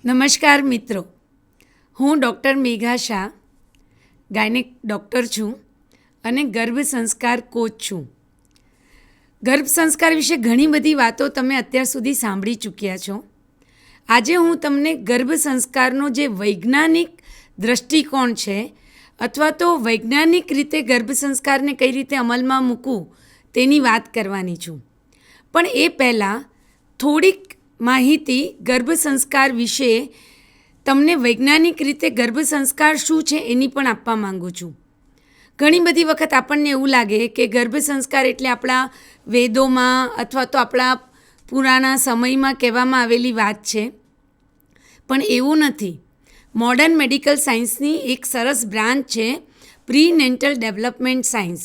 નમસ્કાર મિત્રો, હું ડૉક્ટર મેઘા શાહ, ગાયનેક ડૉક્ટર છું અને ગર્ભ સંસ્કાર કોચ છું. ગર્ભ સંસ્કાર વિશે ઘણી બધી વાતો તમે અત્યાર સુધી સાંભળી ચૂક્યા છો. આજે હું તમને ગર્ભ સંસ્કારનો જે વૈજ્ઞાનિક દૃષ્ટિકોણ છે અથવા તો વૈજ્ઞાનિક રીતે ગર્ભ સંસ્કારને કઈ રીતે અમલમાં મૂકવું તેની વાત કરવાની છું. પણ એ પહેલાં થોડીક માહિતી ગર્ભ સંસ્કાર વિશે તમને વૈજ્ઞાનિક રીતે ગર્ભ સંસ્કાર શું છે એની પણ આપવા માંગુ છું. ઘણી બધી વખત આપણને એવું લાગે કે ગર્ભ સંસ્કાર એટલે આપણા વેદોમાં અથવા તો આપણા પુરાણા સમયમાં કહેવામાં આવેલી વાત છે, પણ એવું નથી. મોડર્ન મેડિકલ સાયન્સની એક સરસ બ્રાન્ચ છે પ્રીનેટલ ડેવલપમેન્ટ સાયન્સ,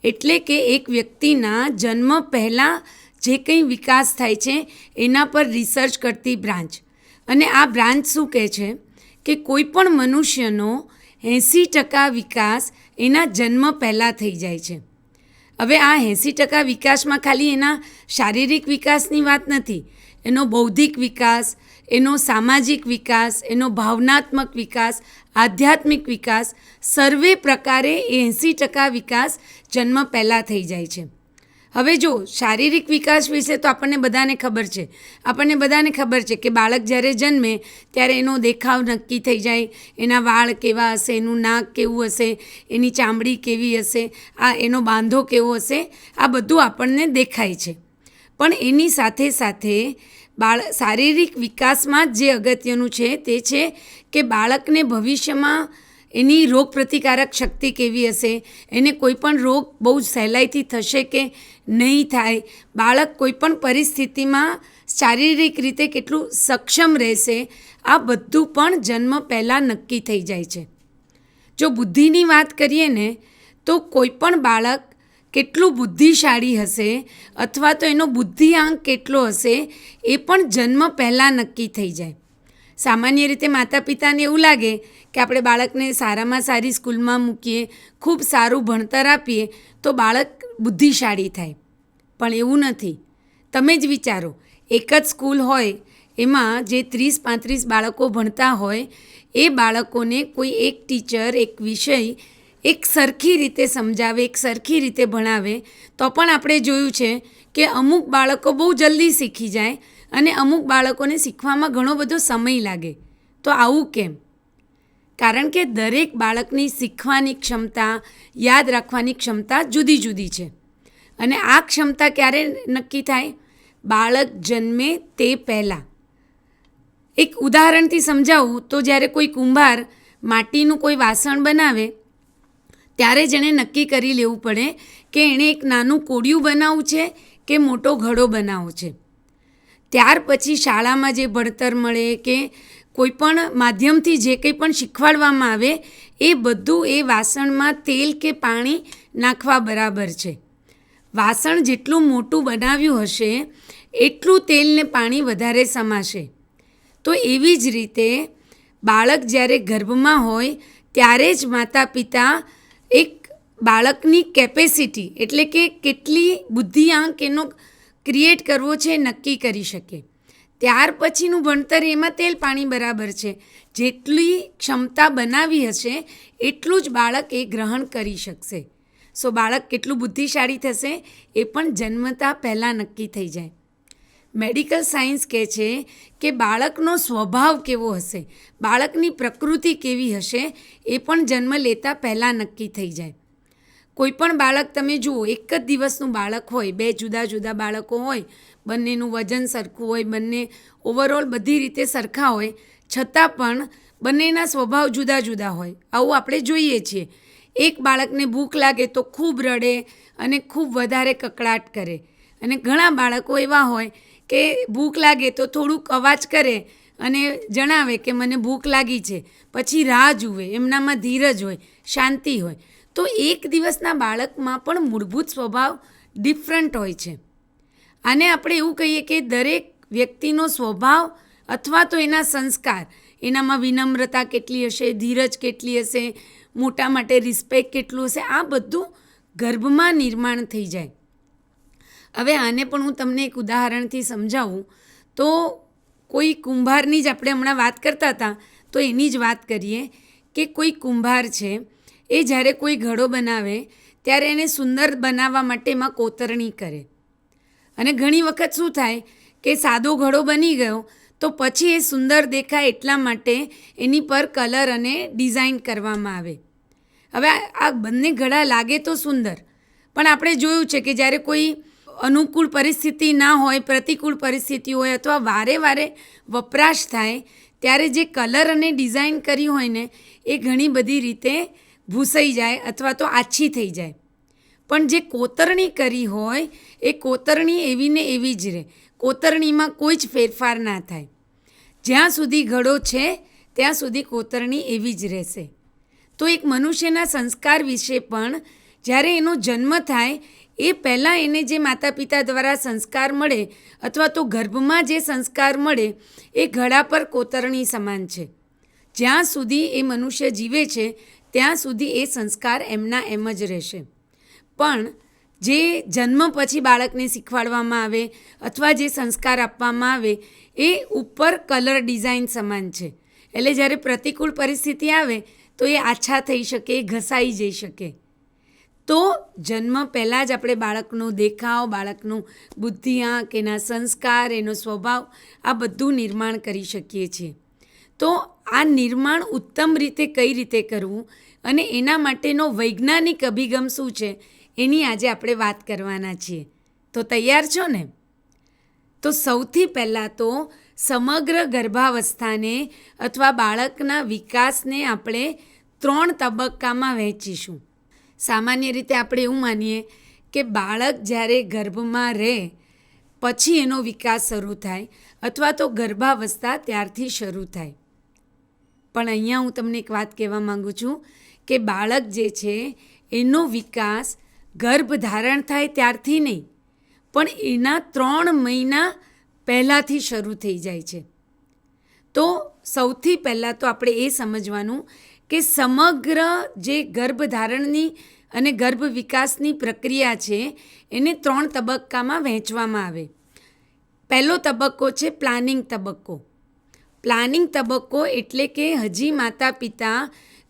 એટલે કે એક વ્યક્તિના જન્મ પહેલાં જે કંઈ વિકાસ થાય છે એના પર રિસર્ચ કરતી બ્રાન્ચ. અને આ બ્રાન્ચ શું કહે છે કે કોઈ પણ મનુષ્યનો 80% વિકાસ એના જન્મ પહેલાં થઈ જાય છે. હવે આ 80% વિકાસમાં ખાલી એના શારીરિક વિકાસની વાત નથી, એનો બૌદ્ધિક વિકાસ, એનો સામાજિક વિકાસ, એનો ભાવનાત્મક વિકાસ, આધ્યાત્મિક વિકાસ, સર્વે પ્રકારે 80% વિકાસ જન્મ પહેલાં થઈ જાય છે. હવે જો શારીરિક વિકાસ વિશે તો આપણને બધાને ખબર છે કે બાળક જ્યારે જન્મે ત્યારે એનો દેખાવ નક્કી થઈ જાય, એના વાળ કેવા હશે, એનું નાક કેવું હશે, એની ચામડી કેવી હશે, એનો બાંધો કેવો હશે, આ બધું આપણને દેખાય છે. પણ એની સાથે સાથે શારીરિક વિકાસમાં જ જે અગત્યનું છે તે છે કે બાળકને ભવિષ્યમાં એની રોગ પ્રતિકારક શક્તિ કેવી હશે, એને કોઈ પણ રોગ બહુ સહેલાઈથી થશે કે નહીં થાય, બાળક કોઈ પણ પરિસ્થિતિમાં શારીરિક રીતે કેટલું સક્ષમ રહેશે, આ બધું પણ જન્મ પહેલાં નક્કી થઈ જાય છે. જો બુદ્ધિની વાત કરીએ ને તો કોઈ પણ બાળક કેટલું બુદ્ધિશાળી હશે અથવા તો એનો બુદ્ધિઆંક કેટલો હશે એ પણ જન્મ પહેલાં નક્કી થઈ જાય. સામાન્ય રીતે માતા પિતાને એવું લાગે કે આપણે બાળકને સારામાં સારી સ્કૂલમાં મૂકીએ, ખૂબ સારું ભણતર આપીએ તો બાળક બુદ્ધિશાળી થાય, પણ એવું નથી. તમે જ વિચારો, એક જ સ્કૂલ હોય એમાં જે 30-35 બાળકો ભણતા હોય, એ બાળકોને કોઈ એક ટીચર એક વિષય એક સરખી રીતે સમજાવે, એક સરખી રીતે ભણાવે તો પણ આપણે જોયું છે કે અમુક બાળકો બહુ જલ્દી શીખી જાય અને અમુક બાળકોને શીખવામાં ઘણો બધો સમય લાગે. તો આવું કેમ? કારણ કે દરેક બાળકની શીખવાની ક્ષમતા, યાદ રાખવાની ક્ષમતા જુદી જુદી છે. અને આ ક્ષમતા ક્યારે નક્કી થાય? બાળક જન્મે તે પહેલાં. એક ઉદાહરણથી સમજાવું તો જ્યારે કોઈ કુંભાર માટીનું કોઈ વાસણ બનાવે ત્યારે જ એણે નક્કી કરી લેવું પડે કે એણે એક નાનું કોડિયું બનાવવું છે કે મોટો ઘડો બનાવવો છે. ત્યાર પછી શાળામાં જે ભણતર મળે કે કોઈ પણ માધ્યમથી જે કંઈ પણ શીખવાડવામાં આવે એ બધું એ વાસણમાં તેલ કે પાણી નાખવા બરાબર છે. વાસણ જેટલું મોટું બનાવ્યું હશે એટલું તેલ ને પાણી વધારે સમાશે. તો એવી જ રીતે બાળક જ્યારે ગર્ભમાં હોય ત્યારે જ માતા પિતા એક બાળકની કેપેસિટી એટલે કે કેટલી બુદ્ધિઆંક એનો ક્રિએટ કરવો છે એ નક્કી કરી શકે. ત્યાર પછીનું ભણતર એમાં તેલ પાણી બરાબર છે. જેટલી ક્ષમતા બનાવી હશે એટલું જ બાળક એ ગ્રહણ કરી શકશે. બાળક કેટલું બુદ્ધિશાળી થશે એ પણ જન્મતા પહેલાં નક્કી થઈ જાય. મેડિકલ સાયન્સ કહે છે કે બાળકનો સ્વભાવ કેવો હશે, બાળકની પ્રકૃતિ કેવી હશે એ પણ જન્મ લેતા પહેલાં નક્કી થઈ જાય. કોઈ પણ બાળક તમે જુઓ, એક જ દિવસનું બાળક હોય, બે જુદા જુદા બાળકો હોય, બંનેનું વજન સરખું હોય, બંને ઓવરઓલ બધી રીતે સરખા હોય, છતાં પણ બંનેના સ્વભાવ જુદા જુદા હોય. આવું આપણે જોઈએ છીએ. એક બાળકને ભૂખ લાગે તો ખૂબ રડે અને ખૂબ વધારે કકળાટ કરે, અને ઘણા બાળકો એવા હોય કે ભૂખ લાગે તો થોડુંક અવાજ કરે અને જણાવે કે મને ભૂખ લાગી છે, પછી રાહ જુએ, એમનામાં ધીરજ હોય, શાંતિ હોય. તો એક દિવસના બાળકમાં પણ મૂળભૂત સ્વભાવ ડિફરન્ટ હોય છે. આને આપણે એવું કહીએ કે દરેક વ્યક્તિનો સ્વભાવ અથવા તો એના સંસ્કાર, એનામાં વિનમ્રતા કેટલી હશે, ધીરજ કેટલી હશે, મોટા માટે રિસ્પેક્ટ કેટલું હશે, આ બધું ગર્ભમાં નિર્માણ થઈ જાય. હવે આને પણ હું તમને એક ઉદાહરણથી સમજાવું તો કોઈ કુંભારની જ આપણે હમણાં વાત કરતા હતા, તો એની જ વાત કરીએ કે કોઈ કુંભાર છે, એ જ્યારે કોઈ ઘડો બનાવે ત્યારે એને સુંદર બનાવવા માટે એમાં કોતરણી કરે. અને ઘણી વખત શું થાય કે સાદો ઘડો બની ગયો તો પછી એ સુંદર દેખાય એટલા માટે એની પર કલર અને ડિઝાઇન કરવામાં આવે. હવે આ બંને ઘડા લાગે તો સુંદર, પણ આપણે જોયું છે કે જ્યારે કોઈ અનુકૂળ પરિસ્થિતિ ના હોય, પ્રતિકૂળ પરિસ્થિતિ હોય અથવા વારે વારે વપરાશ થાય ત્યારે જે કલર અને ડિઝાઇન કરી હોય ને એ ઘણી બધી રીતે ભૂસાઈ જાય અથવા તો આછી થઈ જાય. પણ જે કોતરણી કરી હોય એ કોતરણી એવી ને એવી જ રહે, કોતરણીમાં કોઈ જ ફેરફાર ના થાય. જ્યાં સુધી ઘડો છે ત્યાં સુધી કોતરણી એવી જ રહેશે. તો એક મનુષ્યના સંસ્કાર વિશે પણ જ્યારે એનો જન્મ થાય એ પહેલાં એને જે માતા પિતા દ્વારા સંસ્કાર મળે અથવા તો ગર્ભમાં જે સંસ્કાર મળે એ ઘડા પર કોતરણી સમાન છે. જ્યાં સુધી એ મનુષ્ય જીવે છે ત્યાં સુધી એ સંસ્કાર એમના એમ જ રહેશે. પણ જે જન્મ પછી બાળકને શીખવાડવામાં આવે અથવા જે સંસ્કાર આપવામાં આવે એ ઉપર કલર ડિઝાઇન સમાન છે. એટલે જ્યારે પ્રતિકૂળ પરિસ્થિતિ આવે તો એ આછા થઈ શકે, ઘસાઈ જઈ શકે. તો જન્મ પહેલાં જ આપણે બાળકનો દેખાવ, બાળકનું બુદ્ધિઆંક, એના સંસ્કાર, એનો સ્વભાવ આ બધું નિર્માણ કરી શકીએ છીએ. તો આ નિર્માણ ઉત્તમ રીતે કઈ રીતે કરવું અને એના માટેનો વૈજ્ઞાનિક અભિગમ શું છે એની આજે આપણે વાત કરવાના છીએ. તો તૈયાર છો ને? તો સૌથી પહેલાં તો સમગ્ર ગર્ભાવસ્થાને અથવા બાળકના વિકાસને આપણે 3 તબક્કામાં વહેંચીશું. સામાન્ય રીતે આપણે એવું માનીએ કે બાળક જ્યારે ગર્ભમાં રહે પછી એનો વિકાસ શરૂ થાય અથવા તો ગર્ભાવસ્થા ત્યારથી શરૂ થાય. પણ અહીંયા હું તમને એક વાત કહેવા માગું છું કે બાળક જે છે એનો વિકાસ ગર્ભ ધારણ થાય ત્યારથી નહીં, પણ એના 3 મહિના પહેલાંથી શરૂ થઈ જાય છે. તો સૌથી પહેલાં તો આપણે એ સમજવાનું કે સમગ્ર જે ગર્ભધારણની અને ગર્ભ વિકાસની પ્રક્રિયા છે એને 3 તબક્કામાં વહેંચવામાં આવે. પહેલો તબક્કો છે પ્લાનિંગ તબક્કો. પ્લાનિંગ તબક્કો એટલે કે હજી માતા પિતા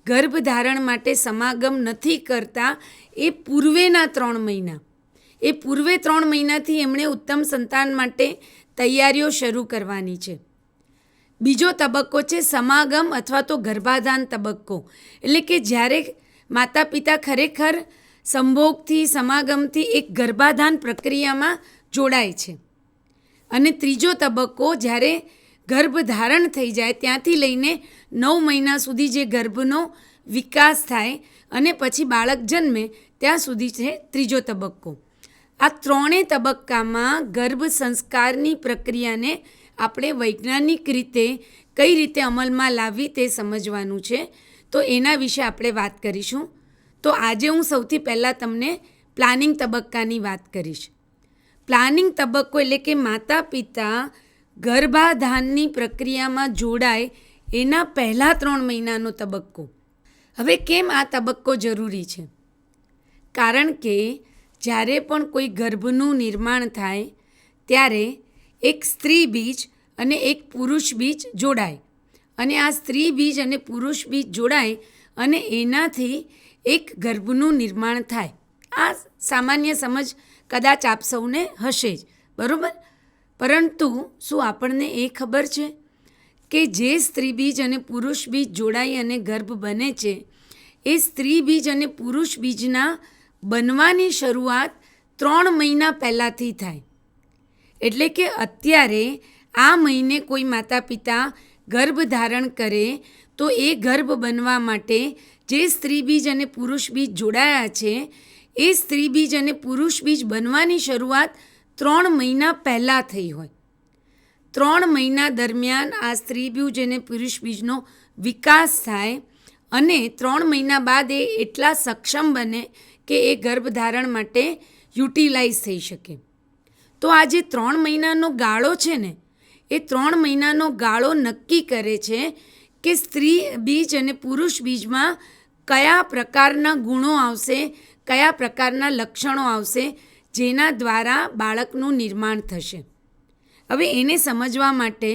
ગર્ભધારણ માટે સમાગમ નથી કરતા એ પૂર્વેના 3 મહિના. એ પૂર્વે 3 મહિનાથી એમણે ઉત્તમ સંતાન માટે તૈયારીઓ શરૂ કરવાની છે. બીજો તબક્કો છે સમાગમ અથવા તો ગર્ભાધાન તબક્કો. એટલે કે જ્યારે માતા પિતા ખરેખર સંભોગથી, સમાગમથી એક ગર્ભાધાન પ્રક્રિયામાં જોડાય છે. અને ત્રીજો તબક્કો જ્યારે ગર્ભધારણ થઈ જાય ત્યાંથી લઈને 9 મહિના સુધી જે ગર્ભનો વિકાસ થાય અને પછી બાળક જન્મે ત્યાં સુધી છે ત્રીજો તબક્કો. આ 3 તબક્કામાં ગર્ભ સંસ્કારની પ્રક્રિયાને આપણે વૈજ્ઞાનિક રીતે કઈ રીતે અમલમાં લાવવી તે સમજવાનું છે. તો એના વિશે આપણે વાત કરીશું. તો આજે હું સૌથી પહેલાં તમને પ્લાનિંગ તબક્કાની વાત કરીશ. પ્લાનિંગ તબક્કો એટલે કે માતા પિતા ગર્ભાધાનની પ્રક્રિયામાં જોડાય એના પહેલાં 3 મહિનાનો તબક્કો. હવે કેમ આ તબક્કો જરૂરી છે? કારણ કે જ્યારે પણ કોઈ ગર્ભનું નિર્માણ થાય ત્યારે એક સ્ત્રી બીજ અને એક પુરુષ બીજ જોડાય અને આ સ્ત્રી બીજ અને પુરુષ બીજ જોડાય અને એનાથી એક ગર્ભનું નિર્માણ થાય. આ સામાન્ય સમજ કદાચ આપ સૌને હશે જ, બરાબર? પરંતુ શું આપણને એ ખબર છે કે જે સ્ત્રી બીજ અને પુરુષ બીજ જોડાઈ અને ગર્ભ બને છે એ સ્ત્રી બીજ અને પુરુષ બીજના બનવાની શરૂઆત 3 મહિના પહેલાંથી થાય. એટલે કે અત્યારે આ મહિને કોઈ માતા પિતા ગર્ભ ધારણ કરે તો એ ગર્ભ બનવા માટે જે સ્ત્રી બીજ અને પુરુષ બીજ જોડાયા છે એ સ્ત્રી બીજ અને પુરુષ બીજ બનવાની શરૂઆત 3 મહિના પહેલાં થઈ હોય. 3 મહિના દરમિયાન આ સ્ત્રી બીજ અને પુરુષ બીજનો વિકાસ થાય અને 3 મહિના બાદ એ એટલા સક્ષમ બને કે એ ગર્ભધારણ માટે યુટિલાઇઝ થઈ શકે. તો આ જે 3 મહિનાનો ગાળો છે ને એ 3 મહિનાનો ગાળો નક્કી કરે છે કે સ્ત્રી બીજ અને પુરુષ બીજમાં કયા પ્રકારના ગુણો આવશે, કયા પ્રકારના લક્ષણો આવશે જેના દ્વારા બાળકનું નિર્માણ થશે. હવે એને સમજવા માટે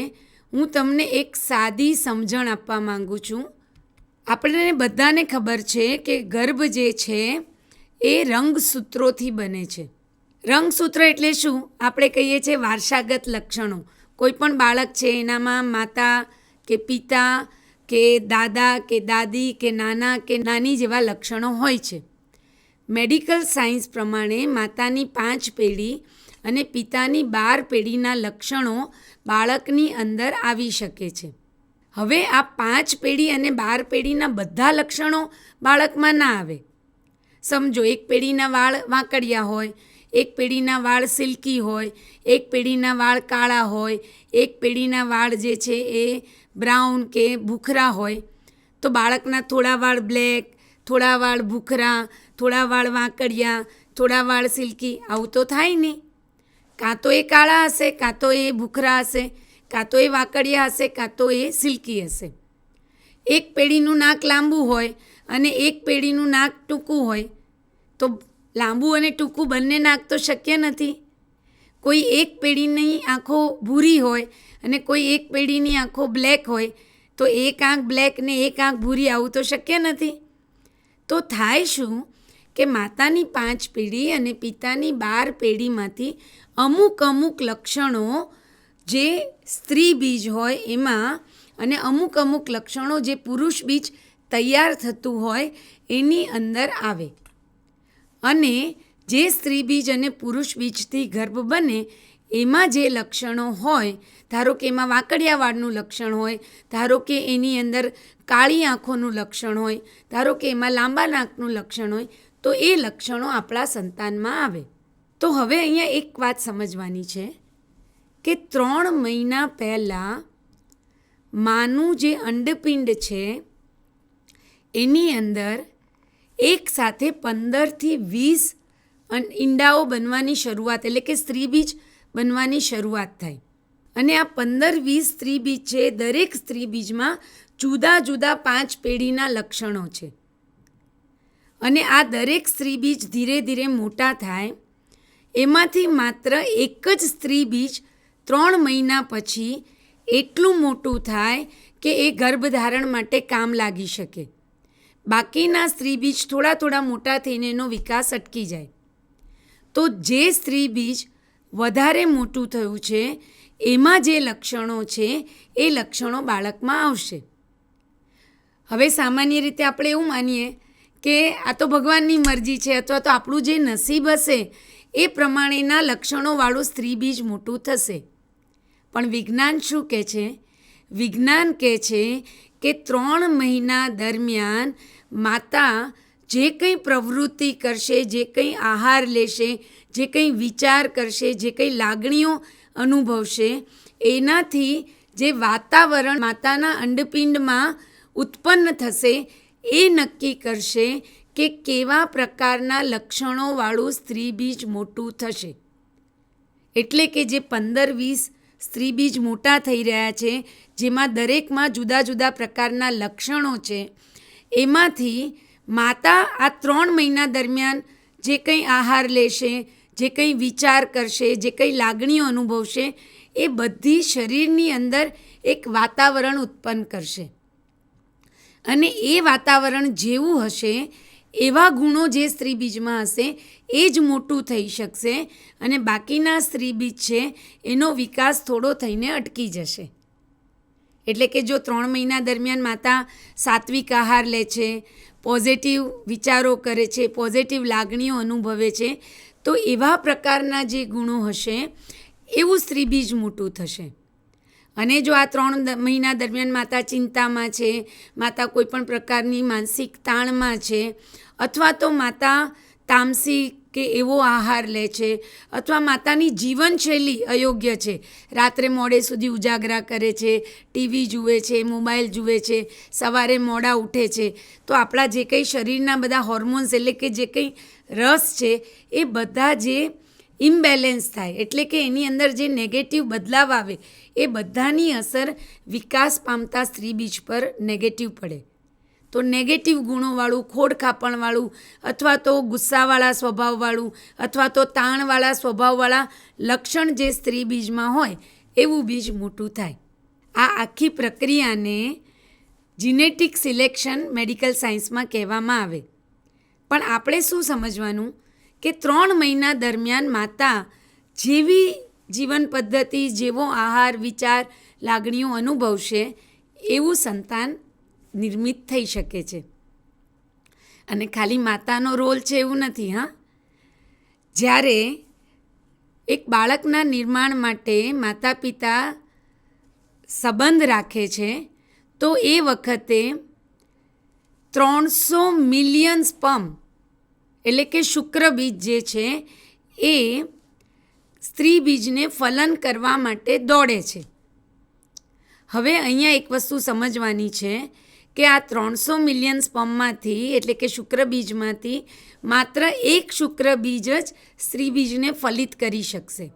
હું તમને એક સાદી સમજણ આપવા માંગુ છું. આપણને બધાને ખબર છે કે ગર્ભ જે છે એ રંગસૂત્રોથી બને છે. રંગસૂત્ર એટલે શું? આપણે કહીએ છીએ વારસાગત લક્ષણો. કોઈ પણ બાળક છે એનામાં માતા કે પિતા કે દાદા કે દાદી કે નાના કે નાની જેવા લક્ષણો હોય છે. મેડિકલ સાયન્સ પ્રમાણે માતાની 5 પેઢી અને પિતાની 12 પેઢીના લક્ષણો બાળકની અંદર આવી શકે છે. હવે આ 5 પેઢી અને 12 પેઢીના બધા લક્ષણો બાળકમાં ના આવે. સમજો, એક પેઢીના વાળ વાંકડિયા હોય, એક પેઢીના વાળ સિલ્કી હોય, એક પેઢીના વાળ કાળા હોય, એક પેઢીના વાળ જે છે એ બ્રાઉન કે ભૂખરા હોય, તો બાળકના થોડા વાળ બ્લેક, થોડા વાળ ભૂખરા, થોડા વાળ વાંકડિયા, થોડા વાળ સિલ્કી, આવું તો થાય નહીં. કાં તો એ કાળા હશે, કાં તો એ ભૂખરા હશે, કાં તો એ વાંકડિયા હશે, કાં તો એ સિલ્કી હશે. એક પેઢીનું નાક લાંબુ હોય અને એક પેઢીનું નાક ટૂંકું હોય, તો લાંબુ અને ટૂંકું બંને નાક તો શક્ય નથી. કોઈ એક પેઢીની આંખો ભૂરી હોય અને કોઈ એક પેઢીની આંખો બ્લેક હોય, તો એક આંખ બ્લેક ને એક આંખ ભૂરી, આવું તો શક્ય નથી. તો થાય શું કે માતાની 5 પેઢી અને પિતાની 12 પેઢીમાંથી અમુક અમુક લક્ષણો જે સ્ત્રી બીજ હોય એમાં અને અમુક અમુક લક્ષણો જે પુરુષ બીજ તૈયાર થતું હોય એની અંદર આવે. અને જે સ્ત્રી બીજ અને પુરુષ બીજથી ગર્ભ બને એમાં જે લક્ષણો હોય, ધારો કે એમાં વાંકડિયા વાળનું લક્ષણ હોય, ધારો કે એની અંદર કાળી આંખોનું લક્ષણ હોય, ધારો કે એમાં લાંબા નાકનું લક્ષણ હોય, તો એ લક્ષણો આપણા સંતાનમાં આવે. તો હવે અહીંયા એક વાત સમજવાની છે કે 3 મહિના પહેલાં માનું જે અંડપિંડ છે એની અંદર એક સાથે 15થી 20 ઈંડાઓ બનવાની શરૂઆત, એટલે કે સ્ત્રી બીજ બનવાની શરૂઆત થાય. અને આ 15-20 સ્ત્રી બીજ છે, દરેક સ્ત્રી બીજમાં જુદા જુદા 5 પેઢીના લક્ષણો છે. અને આ દરેક સ્ત્રી બીજ ધીરે ધીરે મોટા થાય, એમાંથી માત્ર એક જ સ્ત્રી બીજ 3 મહિના પછી એટલું મોટું થાય કે એ ગર્ભધારણ માટે કામ લાગી શકે. બાકીના સ્ત્રી બીજ થોડા થોડા મોટા થઈને એનો વિકાસ અટકી જાય. તો જે સ્ત્રી બીજ વધારે મોટું થયું છે એમાં જે લક્ષણો છે એ લક્ષણો બાળકમાં આવશે. હવે સામાન્ય રીતે આપણે એવું માનીએ કે આ તો ભગવાનની મરજી છે અથવા તો આપણું જે નસીબ હશે એ પ્રમાણેના લક્ષણોવાળું સ્ત્રી બીજ મોટું થશે. પણ વિજ્ઞાન શું કહે છે? વિજ્ઞાન કહે છે કે 3 મહિના દરમિયાન માતા જે કંઈ પ્રવૃત્તિ કરશે, જે કંઈ આહાર લેશે, જે કંઈ વિચાર કરશે, જે કંઈ લાગણીઓ અનુભવશે, એનાથી જે વાતાવરણ માતાના અંડપિંડમાં ઉત્પન્ન થશે એ નક્કી કરશે કે કેવા પ્રકારના લક્ષણોવાળું સ્ત્રી બીજ મોટું થશે. એટલે કે જે 15-20 સ્ત્રી બીજ મોટા થઈ રહ્યા છે, જેમાં દરેકમાં જુદા જુદા પ્રકારના લક્ષણો છે, એમાંથી માતા આ 3 મહિના દરમિયાન જે કંઈ આહાર લેશે, જે કંઈ વિચાર કરશે, જે કંઈ લાગણીઓ અનુભવશે, એ બધી શરીરની અંદર એક વાતાવરણ ઉત્પન્ન કરશે. અને એ વાતાવરણ જેવું હશે એવા ગુણો જે સ્ત્રી બીજમાં હશે એ જ મોટું થઈ શકશે અને બાકીના સ્ત્રી બીજ છે એનો વિકાસ થોડો થઈને અટકી જશે. એટલે કે જો 3 મહિના દરમિયાન માતા સાત્વિક આહાર લે છે, પોઝિટિવ વિચારો કરે છે, પોઝિટિવ લાગણીઓ અનુભવે છે, તો એવા પ્રકારના જે ગુણો હશે એવું સ્ત્રી બીજ મોટું થશે. અને જો આ 3 મહિના દરમિયાન માતા ચિંતામાં છે, માતા કોઈ પણ પ્રકારની માનસિક તાણમાં છે, અથવા તો માતા તામસી કે એવો આહાર લે છે, અથવા માતાની જીવનશૈલી અયોગ્ય છે, રાત્રે મોડે સુધી ઉજાગરા કરે છે, ટીવી જુએ છે, મોબાઈલ જુએ છે, સવારે મોડા ઉઠે છે, તો આપણા જે કંઈ શરીરના બધા હોર્મોન્સ એટલે કે જે કંઈ રસ છે એ બધા જે ઇમ્બેલેન્સ થાય, એટલે કે એની અંદર જે નેગેટિવ બદલાવ આવે એ બધાની અસર વિકાસ પામતા સ્ત્રી બીજ પર નેગેટિવ પડે. તો નેગેટિવ ગુણોવાળું, ખોડખાપણવાળું અથવા તો ગુસ્સાવાળા સ્વભાવવાળું અથવા તો તાણવાળા સ્વભાવવાળા લક્ષણ જે સ્ત્રી બીજમાં હોય એવું બીજ મોટું થાય. આ આખી પ્રક્રિયાને જીનેટિક સિલેક્શન મેડિકલ સાયન્સમાં કહેવામાં આવે. પણ આપણે શું સમજવાનું કે 3 મહિના દરમિયાન માતા જેવી જીવન પદ્ધતિ, જેવો આહાર, વિચાર, લાગણીઓ અનુભવશે એવું સંતાન નિર્મિત થઈ શકે છે. અને ખાલી માતાનો રોલ છે એવું નથી. જ્યારે એક બાળકના નિર્માણ માટે માતા પિતા સંબંધ રાખે છે તો એ વખતે 300 મિલિયન સ્પર્મ એટલે કે શુક્રબીજ જે છે એ સ્ત્રી બીજને ફલન કરવા માટે દોડે છે. હવે અહીંયા એક વસ્તુ સમજવાની છે કે આ 300 મિલિયન સ્પર્મમાંથી એટલે કે શુક્રબીજમાંથી માત્ર એક શુક્રબીજ જ સ્ત્રી બીજને ફલિત કરી શકશે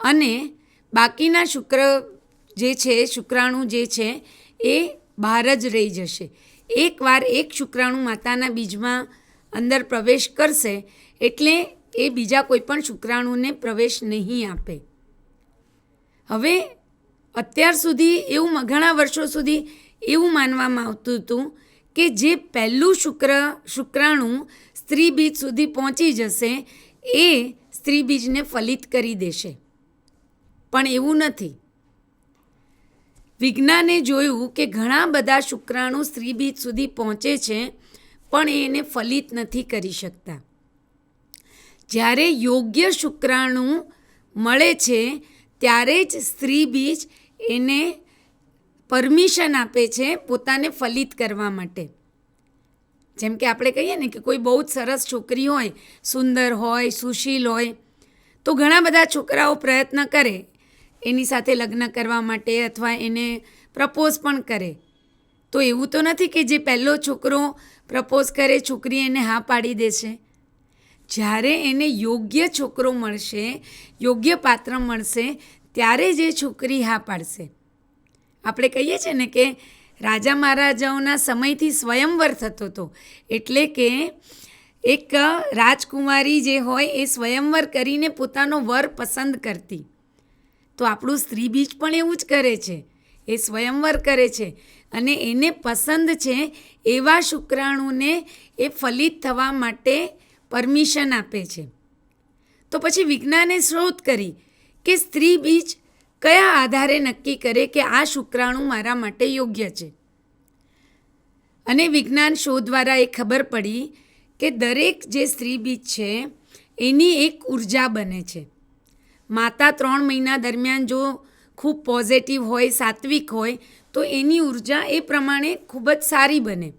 અને બાકીના શુક્રાણુ જે છે એ બહાર જ રહી જશે. એકવાર એક શુક્રાણુ માતાના બીજમાં અંદર પ્રવેશ કરશે એટલે એ બીજા કોઈ પણ શુક્રાણુને પ્રવેશ નહીં આપે. હવે અત્યાર સુધી ઘણા વર્ષો સુધી એવું માનવામાં આવતું હતું કે જે પહેલું શુક્રાણુ સ્ત્રી બીજ સુધી પહોંચી જશે એ સ્ત્રી બીજને ફલિત કરી દેશે. પણ એવું નથી. વિજ્ઞાને જોયું કે ઘણા બધા શુક્રાણુ સ્ત્રી બીજ સુધી પહોંચે છે પણ એને ફલિત નથી કરી શકતા. જ્યારે યોગ્ય શુક્રાણુ મળે છે ત્યારે જ સ્ત્રી બીજ એને પરમિશન આપે છે પોતાને ફલિત કરવા માટે. જેમ કે આપણે કહીએ ને કે કોઈ બહુ જ સરસ છોકરી હોય, સુંદર હોય, સુશીલ હોય તો ઘણા બધા છોકરાઓ પ્રયત્ન કરે એની સાથે લગ્ન કરવા માટે અથવા એને પ્રપોઝ પણ કરે. તો એવું તો નથી કે જે પહેલો છોકરો પ્રપોઝ કરે છોકરી એને હા પાડી દેશે. જ્યારે એને યોગ્ય છોકરો મળશે, યોગ્ય પાત્ર મળશે ત્યારે જ એ છોકરી હા પાડશે. આપણે કહીએ છીએ ને કે રાજા મહારાજાઓના સમયથી સ્વયંવર થતો હતો. એટલે કે એક રાજકુમારી જે હોય એ સ્વયંવર કરીને પોતાનો વર પસંદ કરતી. તો આપણું સ્ત્રી બીજ પણ એવું જ કરે છે. એ સ્વયંવર કરે છે અને એને પસંદ છે એવા શુક્રાણુને એ ફલિત થવા માટે પરમિશન આપે છે. તો પછી વિજ્ઞાને શોધ કરી કે સ્ત્રી બીજ કયા આધારે નક્કી કરે કે આ શુક્રાણુ મારા માટે યોગ્ય છે. અને વિજ્ઞાન શોધ દ્વારા એ ખબર પડી કે દરેક જે સ્ત્રી બીજ છે એની એક ઉર્જા બને છે. માતા 3 મહિના દરમિયાન જો ખૂબ પોઝિટિવ હોય, સાત્વિક હોય તો એની ઉર્જા એ પ્રમાણે ખૂબ જ સારી બને.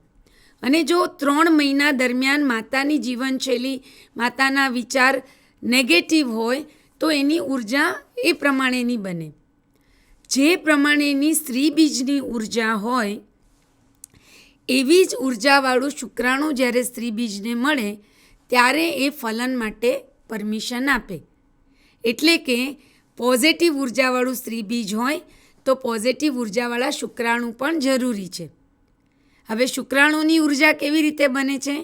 અને જો 3 મહિના દરમિયાન માતાની જીવનશૈલી, માતાના વિચાર નેગેટિવ હોય તો એની ઉર્જા એ પ્રમાણેની બને. જે પ્રમાણેની સ્ત્રી બીજની ઉર્જા હોય એવી જ ઉર્જાવાળું શુક્રાણુ જ્યારે સ્ત્રી બીજને મળે ત્યારે એ ફલન માટે પરમિશન આપે. એટલે કે પોઝિટિવ ઉર્જાવાળું સ્ત્રી બીજ હોય તો પોઝિટિવ ઉર્જાવાળા શુક્રાણુ પણ જરૂરી છે. હવે શુક્રાણુની ઉર્જા કેવી રીતે બને છે?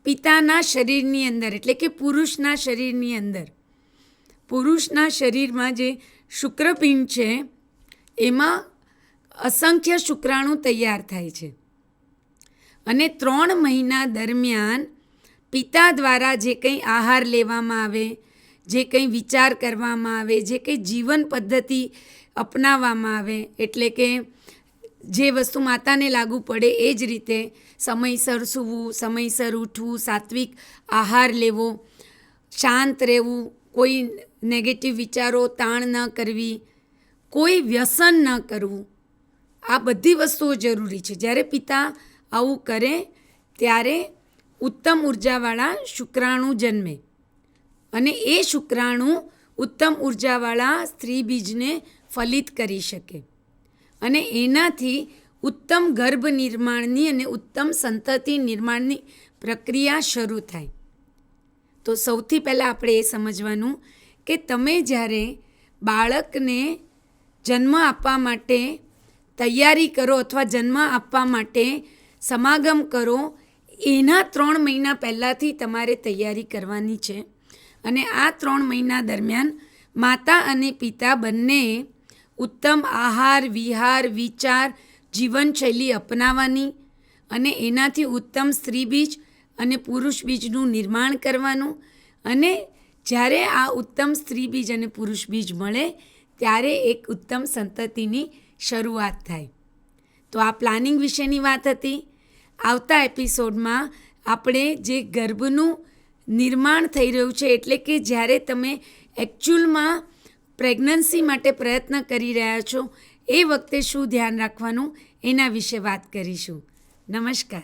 પિતાના શરીરની અંદર એટલે કે પુરુષના શરીરની અંદર. પુરુષના શરીરમાં જે શુક્રપિંડ છે એમાં અસંખ્ય શુક્રાણુ તૈયાર થાય છે અને 3 મહિના દરમિયાન પિતા દ્વારા જે કંઈ આહાર લેવામાં આવે, જે કંઈ વિચાર કરવામાં આવે, જે કંઈ જીવન પદ્ધતિ અપનાવવામાં આવે એટલે કે જે વસ્તુ માતાને લાગુ પડે એ જ રીતે સમયસર સૂવું, સમયસર ઉઠવું, સાત્વિક આહાર લેવો, શાંત રહેવું, કોઈ નેગેટિવ વિચારો, તાણ ન કરવી, કોઈ વ્યસન ન કરવું, આ બધી વસ્તુઓ જરૂરી છે. જ્યારે પિતા આવું કરે ત્યારે ઉત્તમ ઉર્જાવાળા શુક્રાણુ જન્મે અને એ શુક્રાણુ ઉત્તમ ઉર્જાવાળા સ્ત્રી બીજને ફલિત કરી શકે અને એનાથી ઉત્તમ ગર્ભ નિર્માણની અને ઉત્તમ સંતતિ નિર્માણની પ્રક્રિયા શરૂ થાય. તો સૌથી પહેલાં આપણે એ સમજવાનું કે તમે જ્યારે બાળકને જન્મ આપવા માટે તૈયારી કરો અથવા જન્મ આપવા માટે સમાગમ કરો એના 3 મહિના પહેલાંથી તમારે તૈયારી કરવાની છે. અને આ 3 મહિના દરમિયાન માતા અને પિતા બંને ઉત્તમ આહાર વિહાર વિચાર જીવનશૈલી અપનાવવાની અને એનાથી ઉત્તમ સ્ત્રી બીજ અને પુરુષ બીજનું નિર્માણ કરવાનું અને જ્યારે આ ઉત્તમ સ્ત્રી બીજ અને પુરુષ બીજ મળે ત્યારે એક ઉત્તમ સંતતિની શરૂઆત થાય. તો આ પ્લાનિંગ વિશેની વાત હતી. આવતા એપિસોડમાં આપણે જે ગર્ભનું નિર્માણ થઈ રહ્યું છે એટલે કે જ્યારે તમે એકચ્યુઅલમાં પ્રેગ્નન્સી માટે પ્રયત્ન કરી રહ્યા છો એ વખતે શું ધ્યાન રાખવાનું એના વિશે વાત કરીશું. નમસ્કાર.